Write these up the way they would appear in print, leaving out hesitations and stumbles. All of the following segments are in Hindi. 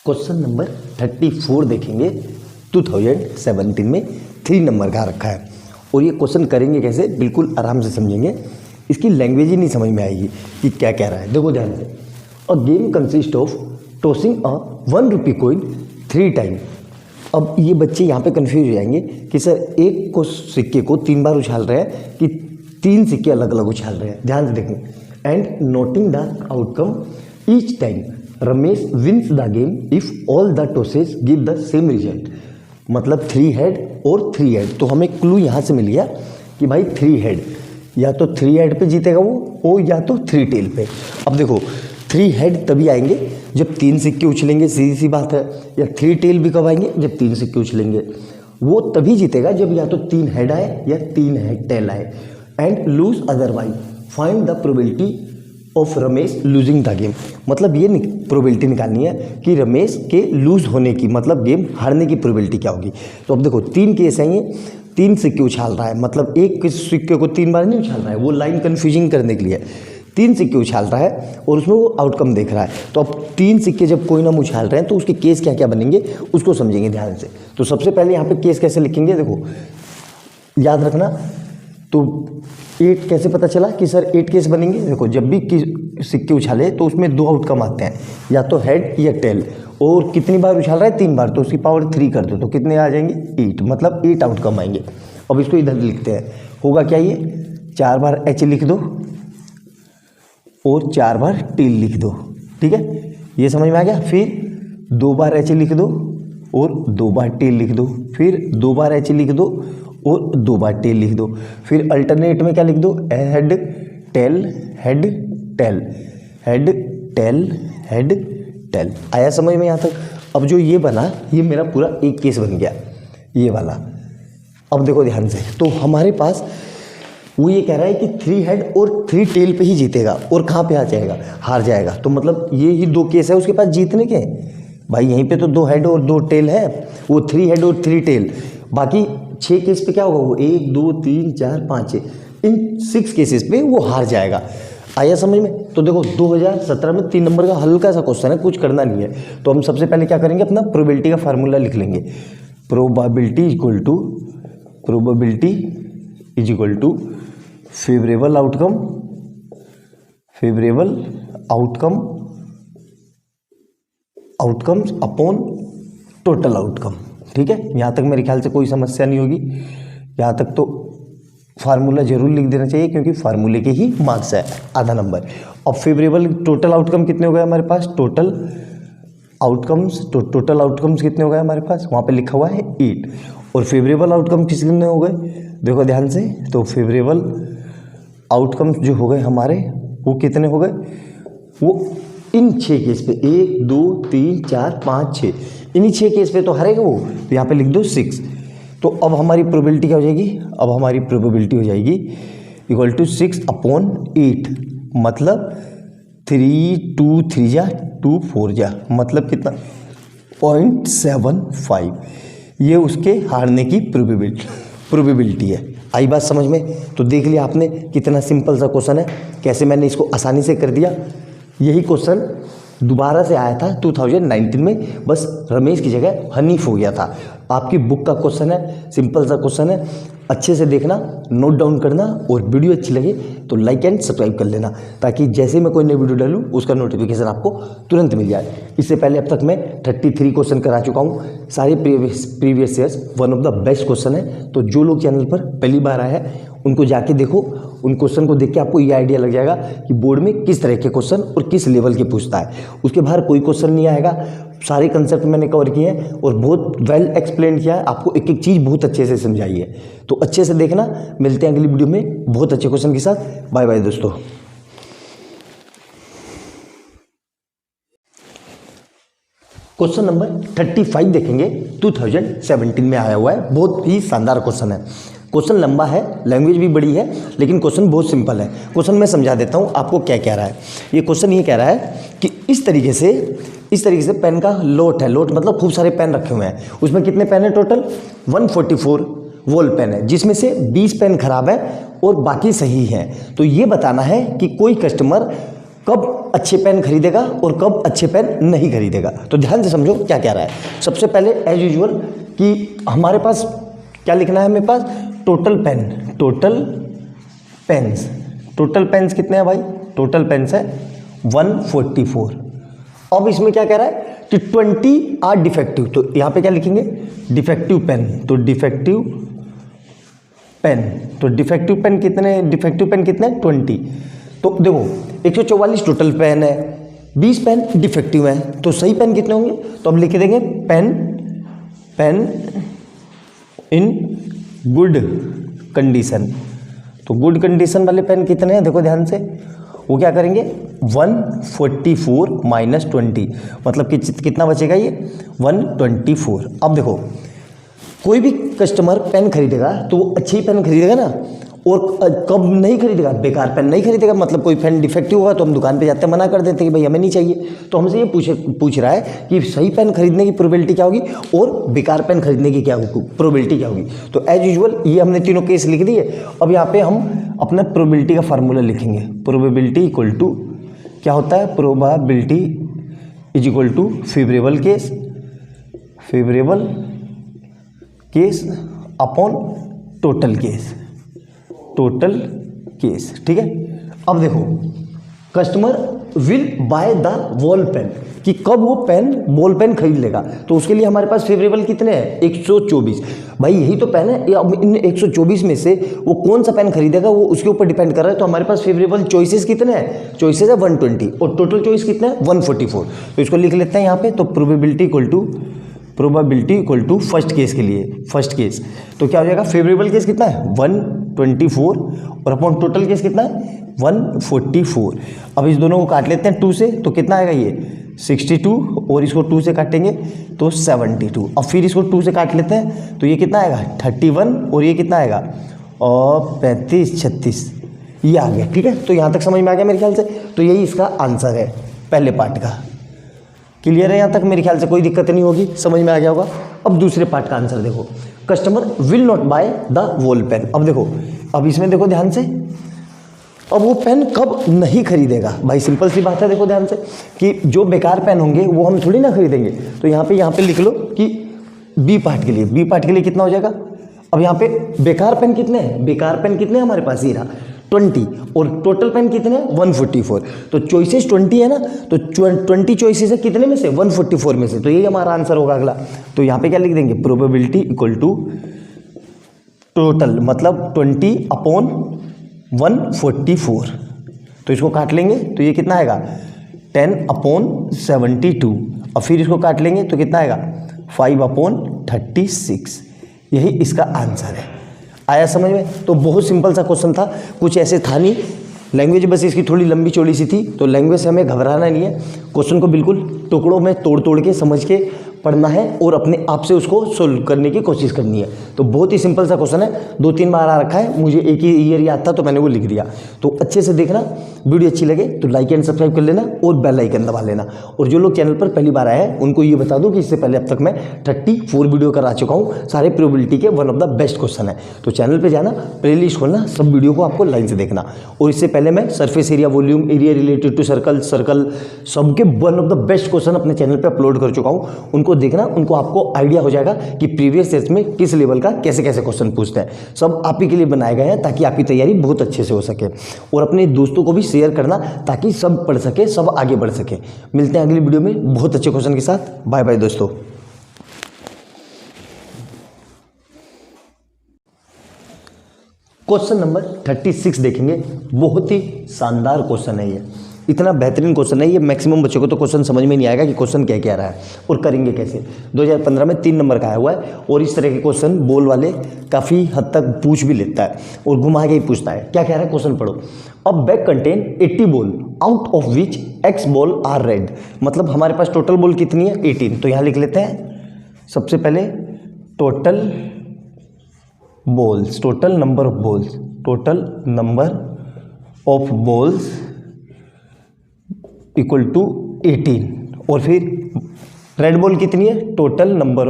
क्वेश्चन नंबर 34 देखेंगे 2017 में 3 नंबर का रखा है। और ये क्वेश्चन करेंगे कैसे, बिल्कुल आराम से समझेंगे। इसकी लैंग्वेज ही नहीं समझ में आएगी कि क्या कह रहा है। देखो ध्यान से, a game consist of tossing a 1 rupee coin 3 time. अब ये बच्चे यहाँ पे कंफ्यूज हो जाएंगे कि सर एक को सिक्के को 3 बार उछाल रहे हैं कि 3 सिक्के अलग अलग उछाल रहे हैं। ध्यान से देखें। And noting the outcome each time Ramesh wins the game if all the tosses give the same result. मतलब 3 हेड और 3 हेड। तो हमें क्लू यहाँ से मिल गया कि भाई 3 हेड, या तो 3 हेड पे जीतेगा वो या तो 3 टेल पे। अब देखो 3 हेड तभी आएंगे जब 3 सिक्के उछलेंगे, सीधी सी बात है। या 3 टेल भी कब आएंगे, जब 3 सिक्के उछलेंगे। वो तभी जीतेगा जब या तो 3 हेड आए या 3 हेड टेल आए। And lose otherwise find the probability of Ramesh losing the game. मतलब ये प्रोबेबिलिटी निकालनी है कि रमेश के लूज होने की, मतलब गेम हारने की प्रोबेबिलिटी क्या होगी। तो अब देखो 3 केस हैं, ये 3 सिक्के उछाल रहा है। मतलब एक सिक्के को 3 बार नहीं उछाल रहा है, वो लाइन कन्फ्यूजिंग करने के लिए 3 सिक्के उछाल रहा है और उसमें वो आउटकम देख रहा है। तो अब 3 सिक्के जब कोई ना उछाल रहे हैं तो उसके केस क्या क्या बनेंगे उसको समझेंगे ध्यान से। तो सबसे पहले यहाँ पे केस कैसे लिखेंगे, देखो याद रखना। तो 8 कैसे पता चला कि सर 8 केस बनेंगे। देखो जब भी सिक्के उछाले तो उसमें 2 आउटकम आते हैं, या तो हेड या टेल। और कितनी बार उछाल रहा है, 3 बार, तो उसकी पावर 3 कर दो तो कितने आ जाएंगे 8। मतलब 8 आउटकम आएंगे। अब इसको इधर लिखते हैं, होगा क्या ये 4 बार एच लिख दो और 4 बार टेल लिख दो। ठीक है, ये समझ में आ गया। फिर 2 बार एच लिख दो और 2 बार टेल लिख दो। फिर 2 बार एच लिख दो और 2 बार टेल लिख दो। फिर अल्टरनेट में क्या लिख दो, head tail head tail head tail head tail. आया समझ में यहाँ तक। अब जो ये बना, ये मेरा पूरा एक केस बन गया, ये वाला। अब देखो ध्यान से, तो हमारे पास वो ये कह रहा है कि 3 हेड और 3 टेल पे ही जीतेगा। और कहाँ पे आ जाएगा, हार जाएगा। तो मतलब ये ही 2 केस है उसके पास जीतने के। भाई यहीं पे तो 2 हेड और 2 टेल है, वो 3 हेड और 3 टेल। बाकी 6 केस पे क्या होगा, वो 1 2 3 4 5 6, इन 6 केसेस पे वो हार जाएगा। आया समझ में। तो देखो 2017 में 3 नंबर का हल्का सा क्वेश्चन है, कुछ करना नहीं है। तो हम सबसे पहले क्या करेंगे, अपना प्रोबेबिलिटी का फार्मूला लिख लेंगे। Probability is equal to favourable outcomes upon total outcome. ठीक है, यहाँ तक मेरे ख्याल से कोई समस्या नहीं होगी। यहाँ तक तो फार्मूला जरूर लिख देना चाहिए क्योंकि फार्मूले के ही मार्क्स है, आधा नंबर। अब फेवरेबल टोटल आउटकम कितने हो गए हमारे पास, टोटल आउटकम्स कितने हो गए हमारे पास, वहाँ पे लिखा हुआ है 8। और फेवरेबल आउटकम कितने हो गए, देखो ध्यान से। तो फेवरेबल आउटकम्स जो हो गए हमारे, वो कितने हो गए, वो इन 6 केस पे 1 2 3 4 5 6, इन्हीं 6 केस पे तो हारेगा वो। तो यहाँ पे लिख दो 6। तो अब हमारी प्रोबेबिलिटी क्या हो जाएगी, अब हमारी प्रोबेबिलिटी हो जाएगी इक्वल टू 6 अपॉन 8। मतलब 3 2 3 जा 2 4 जा, मतलब कितना 0.75। ये उसके हारने की प्रोबेबिलिटी है। आई बात समझ में। तो देख लिया आपने कितना सिंपल सा क्वेश्चन है, कैसे मैंने इसको आसानी से कर दिया। यही क्वेश्चन दोबारा से आया था 2019 में, बस रमेश की जगह हनीफ हो गया था। आपकी बुक का क्वेश्चन है, सिंपल सा क्वेश्चन है, अच्छे से देखना, नोट डाउन करना। और वीडियो अच्छी लगे तो लाइक एंड सब्सक्राइब कर लेना, ताकि जैसे मैं कोई नई वीडियो डालूँ उसका नोटिफिकेशन आपको तुरंत मिल जाए। इससे पहले अब तक मैं 33 क्वेश्चन करा चुका हूँ, सारे previous years. One of the best question है। तो जो लोग चैनल पर पहली बार आए हैं उनको जाके देखो, उन क्वेश्चन को देख के आपको ये आइडिया लग जाएगा कि बोर्ड में किस तरह के क्वेश्चन और किस लेवल के पूछता है। उसके बाहर कोई क्वेश्चन नहीं आएगा। सारे कंसेप्ट मैंने कवर किए हैं और बहुत वेल एक्सप्लेन किया है, आपको एक एक चीज़ बहुत अच्छे से समझाई है। तो अच्छे से देखना, मिलते हैं अगली वीडियो में बहुत अच्छे क्वेश्चन के साथ। बाय बाय दोस्तों। क्वेश्चन नंबर 35 देखेंगे, 2017 में आया हुआ है। बहुत ही शानदार क्वेश्चन है। क्वेश्चन लंबा है, लैंग्वेज भी बड़ी है, लेकिन क्वेश्चन बहुत सिंपल है। क्वेश्चन मैं समझा देता हूँ आपको क्या कह रहा है। ये क्वेश्चन ये कह रहा है कि इस तरीके से पेन का लोट है। लोट मतलब खूब सारे पेन रखे हुए हैं। उसमें कितने पेन है, टोटल 144 वॉल पेन है, जिसमें से 20 पेन खराब है और बाकी सही है। तो ये बताना है कि कोई कस्टमर कब कब अच्छे पेन खरीदेगा और कब अच्छे पेन नहीं खरीदेगा। तो ध्यान से समझो क्या कह रहा है। सबसे पहले एज यूजुअल कि हमारे पास क्या लिखना है, हमें पास टोटल पेन, टोटल पेन्स कितने हैं भाई, टोटल पेन्स है 144। अब इसमें क्या कह रहा है कि 20 आर डिफेक्टिव, तो यहाँ पे क्या लिखेंगे डिफेक्टिव पेन, तो डिफेक्टिव पेन कितने, डिफेक्टिव पेन कितने 20। तो देखो 144 टोटल पेन है, 20 पेन डिफेक्टिव है, तो सही पेन कितने होंगे, तो अब लिख देंगे पेन इन गुड कंडीशन। तो गुड कंडीशन वाले पेन कितने हैं, देखो ध्यान से, वो क्या करेंगे 144 माइनस 20, मतलब कि कितना बचेगा ये 124। अब देखो कोई भी कस्टमर पेन खरीदेगा तो वो अच्छी ही पेन खरीदेगा ना, और कब नहीं खरीदेगा, बेकार पेन नहीं खरीदेगा। मतलब कोई पेन डिफेक्टिव होगा तो हम दुकान पे जाते हैं मना कर देते हैं कि भाई हमें नहीं चाहिए। तो हमसे ये पूछ रहा है कि सही पेन खरीदने की प्रोबेबिलिटी क्या होगी और बेकार पेन खरीदने की क्या प्रोबेबिलिटी क्या होगी। तो एज यूजुअल ये हमने तीनों केस लिख दिए। अब यहाँ पे हम अपना प्रोबेबिलिटी का फार्मूला लिखेंगे। प्रोबेबिलिटी इक्वल टू क्या होता है, probability is equal to favourable case upon total case, ठीक है। अब देखो customer will buy the ball pen, कि कब वो पेन बॉल पेन खरीद लेगा, तो उसके लिए हमारे पास फेवरेबल कितने हैं 124। भाई यही तो पेन है, अब इन 124 में से वो कौन सा पेन खरीदेगा वो उसके ऊपर डिपेंड कर रहा है। तो हमारे पास फेवरेबल चॉइसेस कितने हैं, चॉइसेस है 120 और टोटल चॉइस कितना है 144। तो इसको लिख लेते हैं यहाँ पे। तो probability equal to first case के लिए, फर्स्ट केस तो क्या हो जाएगा, फेवरेबल केस कितना है 124 और अपॉन टोटल केस कितना है 144। अब इस दोनों को काट लेते हैं 2 से, तो कितना आएगा ये 62 और इसको 2 से काटेंगे तो 72। अब फिर इसको 2 से काट लेते हैं तो ये कितना आएगा 31 और ये कितना आएगा और 35 36, ये आ गया, ठीक है। तो यहाँ तक समझ में आ गया मेरे ख्याल से। तो यही इसका आंसर है पहले पार्ट का। क्लियर है यहाँ तक, मेरे ख्याल से कोई दिक्कत नहीं होगी, समझ में आ गया होगा। अब दूसरे पार्ट का आंसर देखो, customer will not buy the ball pen. अब देखो, अब इसमें देखो ध्यान से, अब वो पेन कब नहीं खरीदेगा। भाई सिंपल सी बात है, देखो ध्यान से कि जो बेकार पेन होंगे वो हम थोड़ी ना खरीदेंगे। तो यहाँ पे लिख लो कि बी पार्ट के लिए कितना हो जाएगा। अब यहाँ पे बेकार पेन कितने हैं हमारे पास, ये रहा 20 और टोटल पेन कितने हैं 144। तो चॉइसेस 20 है ना, तो 20 चॉइसेस है कितने में से 144 में से, तो यही हमारा आंसर होगा अगला। तो यहाँ पे क्या लिख देंगे, प्रोबेबिलिटी इक्वल टू टोटल मतलब 20 अपॉन 144। तो इसको काट लेंगे तो ये कितना आएगा 10 अपॉन 72। और फिर इसको काट लेंगे तो कितना आएगा 5 अपॉन 36। यही इसका आंसर है। आया समझ में। तो बहुत सिंपल सा क्वेश्चन था, कुछ ऐसे था नहीं। लैंग्वेज बस इसकी थोड़ी लंबी चौड़ी सी थी, तो लैंग्वेज से हमें घबराना नहीं है। क्वेश्चन को बिल्कुल टुकड़ों में तोड़ के समझ के पढ़ना है और अपने आप से उसको सोल्व करने की कोशिश करनी है। तो बहुत ही सिंपल सा क्वेश्चन है, 2-3 बार आ रखा है, मुझे एक ही ईयर याद था तो मैंने वो लिख दिया। तो अच्छे से देखना, वीडियो अच्छी लगे तो लाइक एंड सब्सक्राइब कर लेना और बेल आइकन दबा लेना। और जो लोग चैनल पर पहली बार आए हैं उनको ये बता दूं कि इससे पहले अब तक मैं 34 वीडियो करा चुका हूँ, सारे प्रोबेबिलिटी के one of the best question है। तो चैनल पर जाना, प्लेलिस्ट खोलना, सब वीडियो को आपको लाइन से देखना। और इससे पहले मैं surface area, volume area related to circle सबके one of the best question अपने चैनल पर अपलोड कर चुका हूँ, उनको देखना। उनको आपको आइडिया हो जाएगा कि प्रीवियस ईयर्स में किस लेवल का कैसे कैसे क्वेश्चन पूछते हैं। सब आप ही के लिए बनाए गए हैं ताकि आपकी तैयारी बहुत अच्छे से हो सके। और अपने दोस्तों को भी शेयर करना ताकि सब पढ़ सके, सब आगे बढ़ सके। मिलते हैं अगली वीडियो में बहुत अच्छे क्वेश्चन के साथ। बाय बाय दोस्तों। क्वेश्चन नंबर 36 देखेंगे। बहुत ही शानदार क्वेश्चन है ये, इतना बेहतरीन क्वेश्चन है ये। मैक्सिमम बच्चों को तो क्वेश्चन समझ में नहीं आएगा कि क्वेश्चन क्या क्या रहा है और करेंगे कैसे। 2015 में 3 नंबर का आया हुआ है और इस तरह के क्वेश्चन बोल वाले काफ़ी हद तक पूछ भी लेता है और घुमा के ही पूछता है। क्या कह रहा है क्वेश्चन पढ़ो। अब bag contain 80 ball out of which x ball are red. मतलब हमारे पास टोटल बॉल कितनी है 18। तो यहाँ लिख लेते हैं सबसे पहले total balls, total number of balls, total number of balls equal to 18। और फिर रेड बॉल कितनी है, total number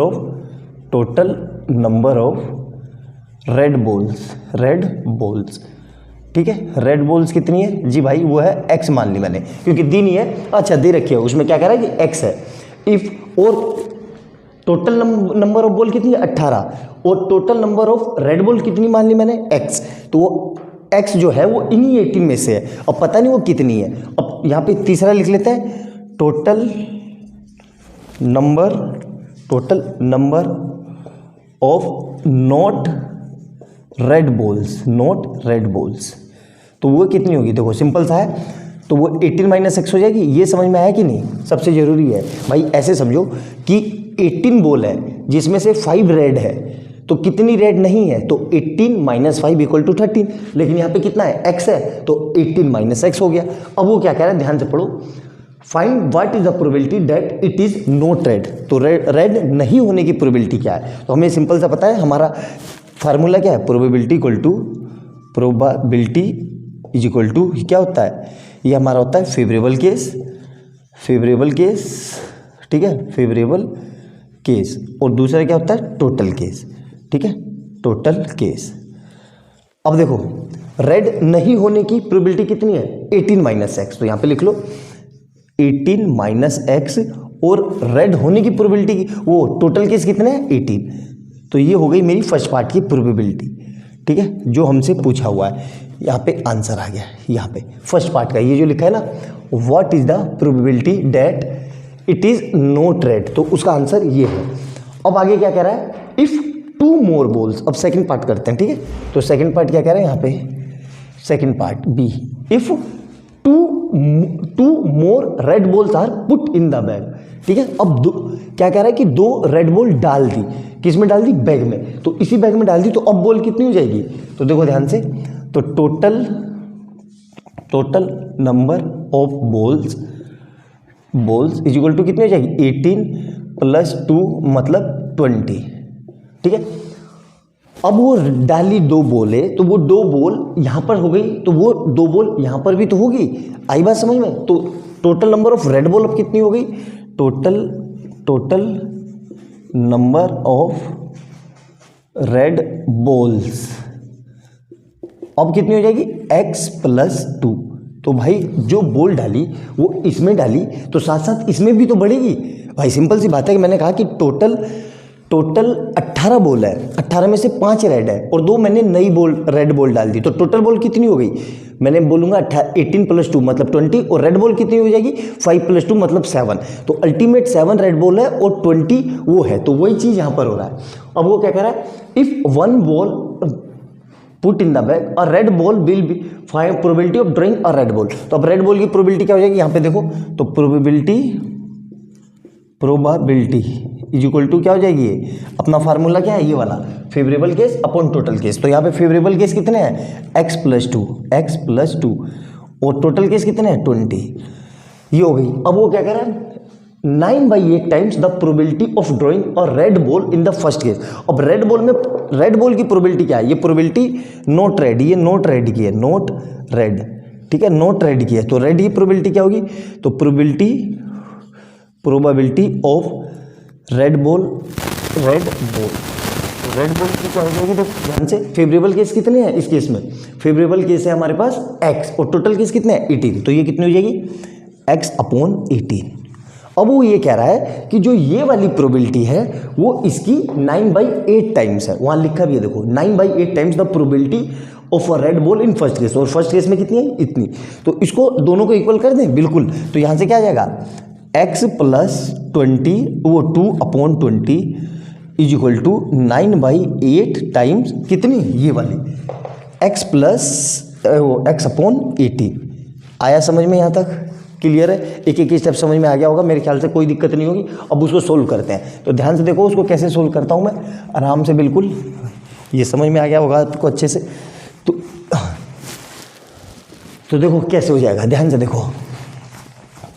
of red balls ठीक है। रेड बॉल्स कितनी है जी भाई, वो है x मान ली मैंने, क्योंकि दी नहीं है, अच्छा दे रखी है, उसमें क्या कह रहा है कि x है। इफ और टोटल नंबर ऑफ बॉल कितनी है 18, और total number of red ball कितनी मान ली मैंने x, तो वो x जो है वो इन्हीं 18 में से है, अब पता नहीं वो कितनी है। अब यहाँ पे तीसरा लिख लेते हैं, total number of not red balls, तो वो कितनी होगी, देखो सिंपल सा है, तो वो 18 - x हो जाएगी। ये समझ में आया कि नहीं, सबसे ज़रूरी है भाई, ऐसे समझो कि 18 बॉल है जिसमें से 5 रेड है, तो कितनी रेड नहीं है, तो 18 - 5 = 13, लेकिन यहाँ पे कितना है x है, तो 18 - x हो गया। अब वो क्या कह रहा है, ध्यान से पढ़ो, find what is the probability that it is not red, तो रेड नहीं होने की प्रोबेबिलिटी क्या है, तो हमें सिंपल सा पता है, हमारा फार्मूला क्या है, प्रोबेबिलिटी इज इक्वल टू क्या होता है, ये हमारा होता है फेवरेबल केस, ठीक है, फेवरेबल केस, और दूसरा क्या होता है टोटल केस, ठीक है, टोटल केस। अब देखो रेड नहीं होने की प्रोबेबिलिटी कितनी है, 18 - x, तो यहाँ पे लिख लो 18 - x, और रेड होने की प्रोबेबिलिटी वो टोटल केस कितने हैं 18, तो ये हो गई मेरी फर्स्ट पार्ट की प्रोबेबिलिटी, ठीक है, जो हमसे पूछा हुआ है। यहाँ पे आंसर आ गया, यहाँ पे फर्स्ट पार्ट का ये जो लिखा है ना, what is the probability that it is not red, तो उसका आंसर ये है। अब आगे क्या कह रहा है, इफ 2 मोर बॉल्स, अब सेकंड पार्ट करते हैं, ठीक है, तो सेकंड पार्ट क्या कह रहा है यहाँ पे, second part B, if 2 more red balls are put in the bag, ठीक है। अब क्या कह रहा है कि 2 रेड बॉल डाल दी, किस में डाल दी, बैग में, तो इसी बैग में डाल दी, तो अब बॉल कितनी हो जाएगी, तो देखो ध्यान से, तो total number of balls is equal to कितनी हो जाएगी, 18 + 2 मतलब 20, ठीक है। अब वो डाली 2 बॉल है, तो वो 2 बॉल यहाँ पर हो गई, तो वो 2 बॉल यहाँ पर भी तो होगी, आई बात समझ में, तो total number of red ball अब कितनी हो गई, total number of red balls अब कितनी हो जाएगी, x + 2, तो भाई जो बॉल डाली वो इसमें डाली, तो साथ साथ इसमें भी तो बढ़ेगी भाई, सिंपल सी बात है कि मैंने कहा कि टोटल 18 बॉल है, 18 में से 5 रेड है, और 2 मैंने नई रेड बॉल डाल दी, तो टोटल बॉल कितनी हो गई, मैंने बोलूँगा 18 + 2 मतलब 20, और रेड बॉल कितनी हो जाएगी, 5 + 2 मतलब 7, तो अल्टीमेट 7 रेड बॉल है और 20 वो है, तो वही चीज़ यहाँ पर हो रहा है। अब वो क्या कह रहा है, if 1 ball put in the bag और red ball will be find probability of drawing a red ball, तो अब रेड बॉल की प्रोबेबिलिटी क्या हो जाएगी, यहाँ पे देखो, तो प्रोबेबिलिटी इज इक्वल टू क्या हो जाएगी, ये अपना फार्मूला क्या है, ये वाला favourable case upon total case, तो यहाँ पे फेवरेबल केस कितने हैं, x + 2, और टोटल केस कितने हैं 20, ये हो गई। अब वो क्या कह रहा है, 9/8 times the probability of drawing और red ball in the first case. अब रेड बॉल की प्रोबेबिलिटी क्या है, ये प्रोबेबिलिटी नॉट रेड, ये नॉट रेड की है, नॉट रेड, ठीक है, नॉट रेड की है, तो रेड की प्रोबेबिलिटी क्या होगी, तो प्रोबेबिलिटी ऑफ रेड बॉल की क्या हो जाएगी, देखो ध्यान से, फेवरेबल केस कितने हैं इस केस में, फेवरेबल केस है हमारे पास x, और टोटल केस कितने हैं 18, तो ये कितनी हो जाएगी, x/18। अब वो ये कह रहा है कि जो ये वाली प्रोबेबिलिटी है वो इसकी 9/8 टाइम्स है, वहाँ लिखा भी है देखो, 9/8 times the probability of a red ball in first case, और फर्स्ट केस में कितनी है, इतनी, तो इसको दोनों को इक्वल कर दें, बिल्कुल, तो यहाँ से क्या आ जाएगा, x + 20 वो 2/20 इज इक्वल टू 9/8 टाइम्स कितनी, ये वाली x/18 आया समझ में, यहाँ तक क्लियर है, एक एक स्टेप समझ में आ गया होगा, मेरे ख्याल से कोई दिक्कत नहीं होगी। अब उसको सोल्व करते हैं, तो ध्यान से देखो उसको कैसे सोल्व करता हूँ मैं, आराम से, बिल्कुल ये समझ में आ गया होगा आपको अच्छे से, तो देखो कैसे हो जाएगा, ध्यान से देखो,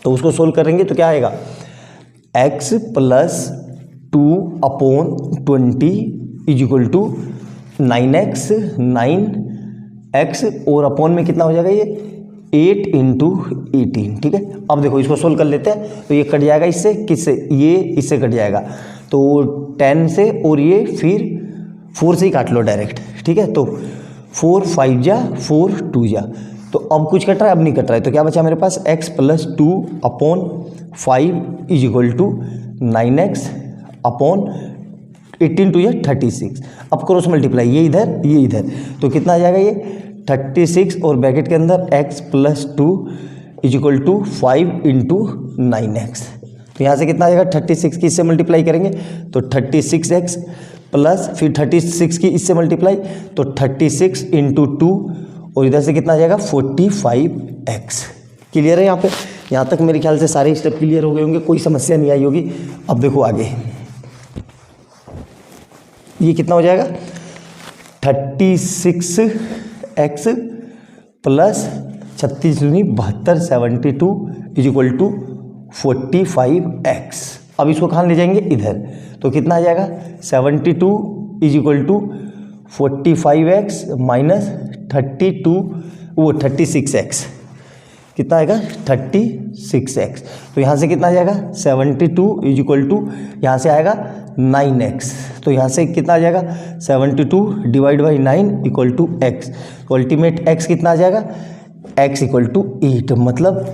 तो उसको सोल्व करेंगे तो क्या आएगा, x + 2/20 is equal to 9x और अपॉन में कितना हो जाएगा, ये 8 × 18, ठीक है। अब देखो इसको सोल्व कर लेते हैं, तो ये कट जाएगा इससे, किससे, ये इससे कट जाएगा, तो 10 से, और ये फिर 4 से ही काट लो डायरेक्ट, ठीक है, तो 4 5 जा 4 2 जा, तो अब कुछ कट रहा है, अब नहीं कट रहा है, तो क्या बचा मेरे पास x plus 2/5 is equal to 9x upon 18 2 या 36। अब क्रॉस मल्टीप्लाई, ये इधर ये इधर, तो कितना आ जाएगा ये 36 और ब्रैकेट के अंदर x plus 2 is equal to 5 into 9x। तो यहाँ से कितना आ जाएगा 36 की इससे मल्टीप्लाई करेंगे तो 36x प्लस फिर 36 की इससे मल्टीप्लाई तो 36 इंटू 2 और इधर से कितना आ जाएगा 45x। क्लियर है यहाँ पे? यहाँ तक मेरे ख्याल से सारे स्टेप क्लियर हो गए होंगे, कोई समस्या नहीं आई होगी। अब देखो आगे ये कितना हो जाएगा 36x प्लस 36 दूनी 72 72 इज इक्वल टू 45x। अब इसको कहाँ ले जाएंगे इधर, तो कितना आ जाएगा 72 is equal to 45x minus 36x, कितना आएगा 36x। तो यहाँ से कितना आ जाएगा 72 इज इक्वल टू यहाँ से आएगा 9x, तो यहाँ से कितना आ जाएगा 72 divide by 9 equal to x, तो अल्टीमेट x कितना आ जाएगा x इक्वल टू 8, मतलब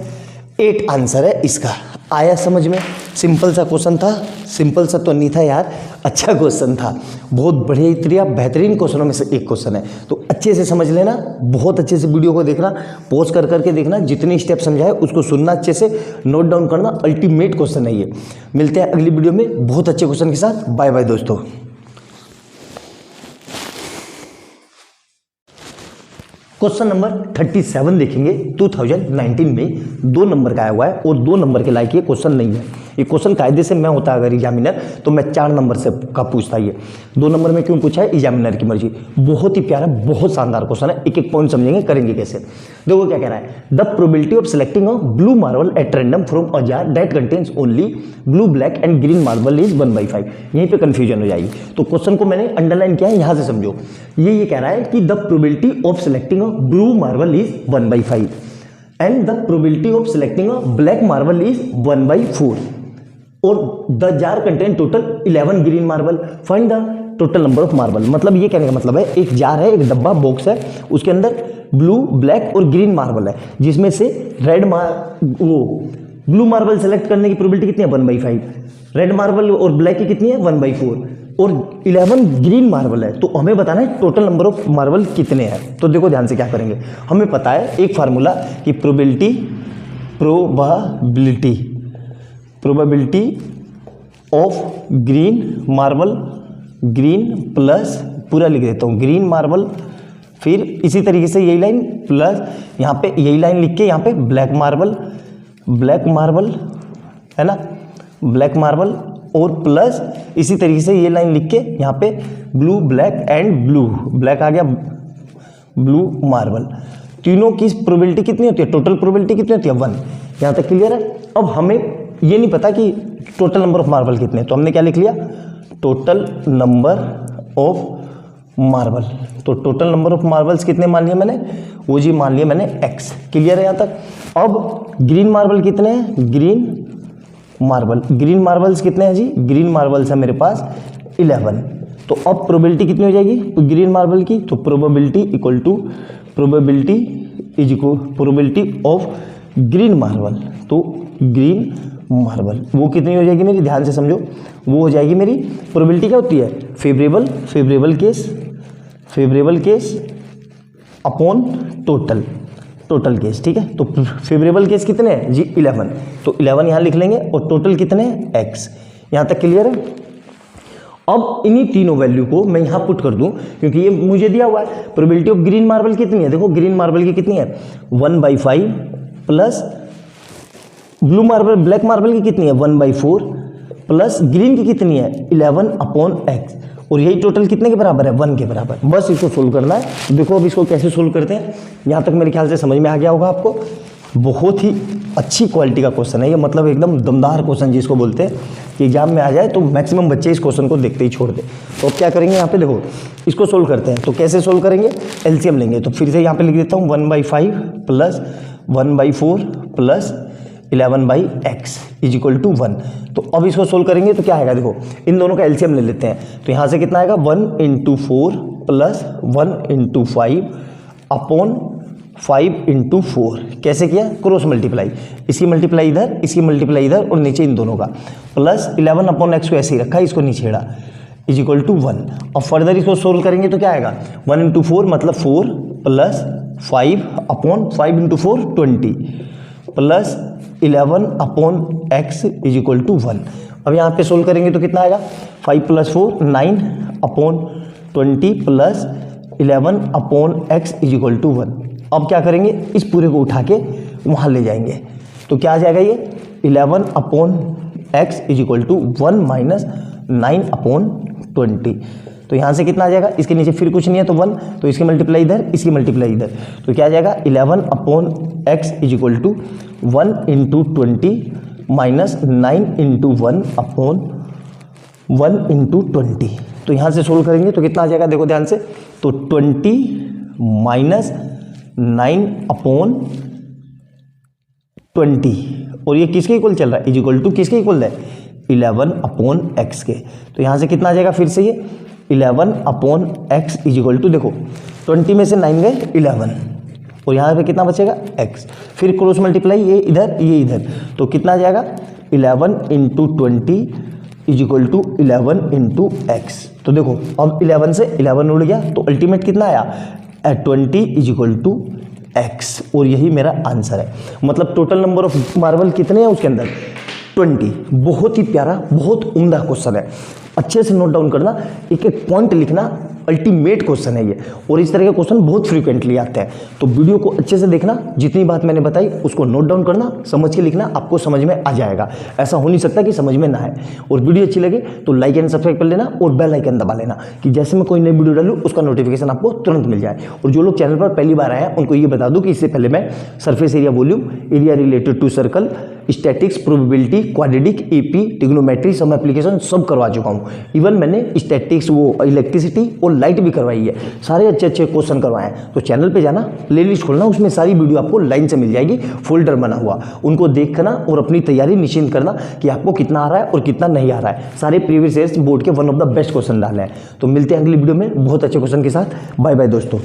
8 आंसर है इसका। आया समझ में? सिंपल सा क्वेश्चन था, सिंपल सा तो नहीं था यार, अच्छा क्वेश्चन था, बहुत बढ़िया बेहतरीन क्वेश्चनों में से एक क्वेश्चन है। तो अच्छे से समझ लेना, बहुत अच्छे से वीडियो को देखना, पॉज कर करके देखना, जितनी स्टेप समझाए उसको सुनना, अच्छे से नोट डाउन करना। अल्टीमेट क्वेश्चन है ये। मिलते हैं अगली वीडियो में बहुत अच्छे क्वेश्चन के साथ। बाय बाय दोस्तों। क्वेश्चन नंबर 37 देखेंगे। 2019 में 2 नंबर का आया हुआ है और 2 नंबर के लायक ये क्वेश्चन नहीं है। ये क्वेश्चन कायदे से मैं होता अगर एग्जामिनर तो मैं 4 नंबर से का पूछता। ये 2 नंबर में क्यों पूछा है, एग्जामिनर की मर्जी। बहुत ही प्यारा, बहुत शानदार क्वेश्चन है। एक एक पॉइंट समझेंगे, करेंगे कैसे। देखो क्या कह रहा है, the probability of selecting a blue marble at random from a jar that contains only blue black and green marble is 1/5। यहीं पे कंफ्यूजन हो जाएगी, तो क्वेश्चन को मैंने अंडरलाइन किया है, यहां से समझो। ये कह रहा है कि the probability of selecting a blue marble is 1/5 and the probability of selecting a black marble is 1/4 और the jar contain total 11 green marble, find the total number of marble. मतलब ये कहने का मतलब है, एक जार है, एक डब्बा बॉक्स है, उसके अंदर ब्लू ब्लैक और ग्रीन मार्बल है, जिसमें से ब्लू मार्बल सेलेक्ट करने की प्रोबेबिलिटी कितनी है 1/5, रेड मार्बल और ब्लैक की कितनी है 1/4 और 11 ग्रीन मार्बल है। तो हमें बताना है टोटल नंबर ऑफ मार्बल कितने हैं। तो देखो ध्यान से क्या करेंगे, हमें पता है एक फार्मूला कि probability of green marble, green plus पूरा लिख देता हूँ ग्रीन मार्बल, फिर इसी तरीके से यही लाइन प्लस यहाँ पे यही लाइन लिख के यहाँ पे ब्लैक मार्बल है ना, ब्लैक मार्बल और प्लस इसी तरीके से ये लाइन लिख के यहाँ पे ब्लू ब्लैक एंड ब्लैक आ गया ब्लू मार्बल। तीनों की प्रोबेबिलिटी कितनी होती है, टोटल प्रोबेबिलिटी कितनी होती है 1। यहाँ तक क्लियर है। अब हमें ये नहीं पता कि टोटल नंबर ऑफ मार्बल कितने, तो हमने क्या लिख लिया टोटल नंबर ऑफ मार्बल। तो टोटल नंबर ऑफ मार्बल्स कितने मान लिए मैंने, वो जी मान लिए मैंने x। क्लियर है यहाँ तक। अब ग्रीन मार्बल कितने हैं, ग्रीन मार्बल्स कितने हैं जी, ग्रीन मार्बल्स है मेरे पास 11। तो अब प्रोबेबिलिटी कितनी हो जाएगी ग्रीन मार्बल की, तो प्रोबेबिलिटी ऑफ ग्रीन मार्बल, तो ग्रीन मार्बल वो कितनी हो जाएगी मेरी, ध्यान से समझो, वो हो जाएगी मेरी प्रोबेबिलिटी क्या होती है favourable case upon total case. ठीक है, तो फेवरेबल केस कितने हैं जी 11, तो 11 यहाँ लिख लेंगे और टोटल कितने हैं x। यहाँ तक क्लियर है। अब इन्हीं तीनों वैल्यू को मैं यहाँ पुट कर दूं, क्योंकि ये मुझे दिया हुआ है प्रोबेबिलिटी ऑफ ग्रीन मार्बल कितनी है, देखो ग्रीन मार्बल की कितनी है 1/5 plus blue marble black marble की कितनी है 1/4 प्लस ग्रीन की कितनी है 11/x और यही टोटल कितने के बराबर है 1 के बराबर। बस इसको सोल्व करना है। देखो अब इसको कैसे सोल्व करते हैं, यहाँ तक मेरे ख्याल से समझ में आ गया होगा आपको। बहुत ही अच्छी क्वालिटी का क्वेश्चन है ये, मतलब एकदम दमदार क्वेश्चन जिसको बोलते हैं कि एग्जाम में आ जाए तो मैक्सिमम बच्चे इस क्वेश्चन को देखते ही छोड़ दे। तो अब क्या करेंगे यहाँ पे देखो, इसको सोल्व करते हैं। तो कैसे सोल्व करेंगे, एलसीएम लेंगे। तो फिर से यहाँ पे लिख देता हूँ 1/5 plus 1/4 plus 11/x is equal to 1। तो अब इसको सोल्व करेंगे तो क्या आएगा, देखो इन दोनों का एलसीएम ले लेते हैं। तो यहाँ से कितना आएगा 1 into 4 plus 1 into 5 upon 5 into 4। कैसे किया, क्रॉस मल्टीप्लाई, इसकी मल्टीप्लाई इधर, इसकी मल्टीप्लाई इधर और नीचे इन दोनों का, प्लस 11 अपॉन एक्स को ऐसे ही रखा, इसको नीचे छेड़ा, इज इक्वल टू 1। अब फर्दर इसको सोल्व करेंगे तो क्या आएगा 1 इंटू 4 मतलब 4 plus 5 upon 5 into 4 20 plus 11 upon x is equal to 1। अब यहाँ पे सोल्व करेंगे तो कितना आएगा 5 plus 4 9 upon 20 plus 11 upon x is equal to 1। अब क्या करेंगे, इस पूरे को उठा के वहाँ ले जाएंगे तो क्या आ जाएगा ये 11 upon x is equal to 1 minus 9 upon 20। तो यहाँ से कितना आ जाएगा, इसके नीचे फिर कुछ नहीं है तो 1, तो इसकी मल्टीप्लाई इधर, इसकी मल्टीप्लाई इधर, तो क्या आ जाएगा 11 upon x is equal to 1 into 20 minus 9 into 1 upon 1 into 20। तो यहाँ से सोल्व करेंगे तो कितना आ जाएगा, देखो ध्यान से, तो 20 माइनस 9 अपॉन 20 और ये किसके इक्वल चल रहा है, इज इक्वल टू किसके इक्वल है 11 अपॉन एक्स के। तो यहाँ से कितना आ जाएगा फिर से ये 11 upon x is equal to, देखो 20 में से 9 गए 11 और यहाँ पे कितना बचेगा x, फिर क्रॉस मल्टीप्लाई ये इधर ये इधर, तो कितना आ जाएगा 11 into 20 is equal to 11 into x. तो देखो अब 11 से 11 उड़ गया तो अल्टीमेट कितना आया 20 इज इक्वल टू एक्स, और यही मेरा आंसर है। मतलब टोटल नंबर ऑफ मार्बल कितने हैं उसके अंदर 20। बहुत ही प्यारा, बहुत उम्दा क्वेश्चन है, अच्छे से नोट डाउन करना, एक एक पॉइंट लिखना, अल्टीमेट क्वेश्चन है ये, और इस तरह के क्वेश्चन बहुत फ्रीक्वेंटली आते हैं। तो वीडियो को अच्छे से देखना, जितनी बात मैंने बताई उसको नोट डाउन करना, समझ के लिखना, आपको समझ में आ जाएगा। ऐसा हो नहीं सकता कि समझ में ना आए। और वीडियो अच्छी लगे तो लाइक एंड सब्सक्राइब कर लेना और बेल आइकन दबा लेना कि जैसे मैं कोई नई वीडियो डालूँ उसका नोटिफिकेशन आपको तुरंत मिल जाए। और जो लोग चैनल पर पहली बार आए हैं उनको ये बता दूँ कि इससे पहले मैं surface area volume, area related to circle, statics, probability, quadratic, AP, trigonometry, some application सब करवा चुका हूँ। इवन मैंने स्टैटिक्स, वो इलेक्ट्रिसिटी और लाइट भी करवाई है, सारे अच्छे अच्छे क्वेश्चन करवाए हैं। तो चैनल पे जाना, प्लेलिस्ट खोलना, उसमें सारी वीडियो आपको लाइन से मिल जाएगी, फोल्डर बना हुआ, उनको देखना और अपनी तैयारी निश्चिंत करना कि आपको कितना आ रहा है और कितना नहीं आ रहा है। सारे प्रीवियस ईयर्स बोर्ड के one of the best question डाले हैं। तो मिलते हैं अगली वीडियो में बहुत अच्छे क्वेश्चन के साथ। बाय बाय दोस्तों।